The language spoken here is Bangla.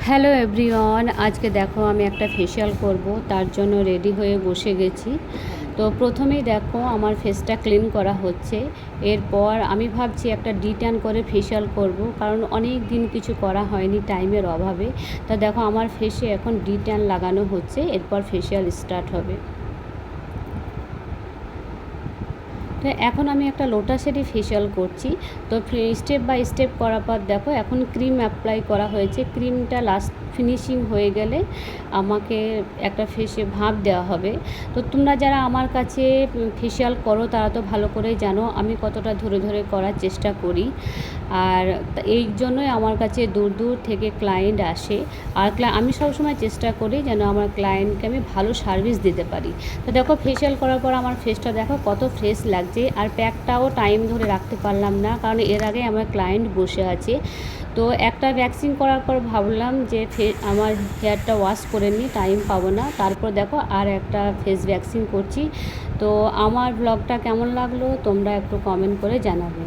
হ্যালো এভরিওয়ান, আজকে দেখো আমি একটা ফেশিয়াল করব, তার জন্য রেডি হয়ে বসে গেছি। তো প্রথমেই দেখো আমার ফেসটা ক্লিন করা হচ্ছে। এরপর আমি ভাবছি একটা ডিট্যান করে ফেশিয়াল করব, কারণ অনেক দিন কিছু করা হয়নি টাইমের অভাবে। তা দেখো আমার ফেসে এখন ডিট্যান লাগানো হচ্ছে, এরপর ফেশিয়াল স্টার্ট হবে। তো এখন আমি একটা লোটাসেরই ফেশিয়াল করছি। তো স্টেপ বাই স্টেপ করার পর দেখো এখন ক্রিম অ্যাপ্লাই করা হয়েছে। ক্রিমটা লাস্ট ফিনিশিং হয়ে গেলে আমাকে একটা ফেসে ভাঁপ দেওয়া হবে। তো তোমরা যারা আমার কাছে ফেশিয়াল করো তারা তো ভালো করেই জানো আমি কতটা ধরে ধরে করার চেষ্টা করি। আর এই জন্যই আমার কাছে দূর দূর থেকে ক্লায়েন্ট আসে। আর আমি সবসময় চেষ্টা করি যেন আমার ক্লায়েন্টকে আমি ভালো সার্ভিস দিতে পারি। তো দেখো ফেশিয়াল করার পর আমার ফেসটা দেখো কত ফ্রেশ লাগছে। আর প্যাকটাও টাইম ধরে রাখতে পারলাম না, কারণ এর আগে আমার ক্লায়েন্ট বসে আছে। তো একটা ভ্যাকসিন করার পর ভাবলাম যে আমার হেয়ারটা ওয়াশ করে নিই, টাইম পাবো না। তারপর দেখো আর একটা ফেস ভ্যাকসিন করছি। তো আমার ব্লগটা কেমন লাগলো তোমরা একটু কমেন্ট করে জানাবে।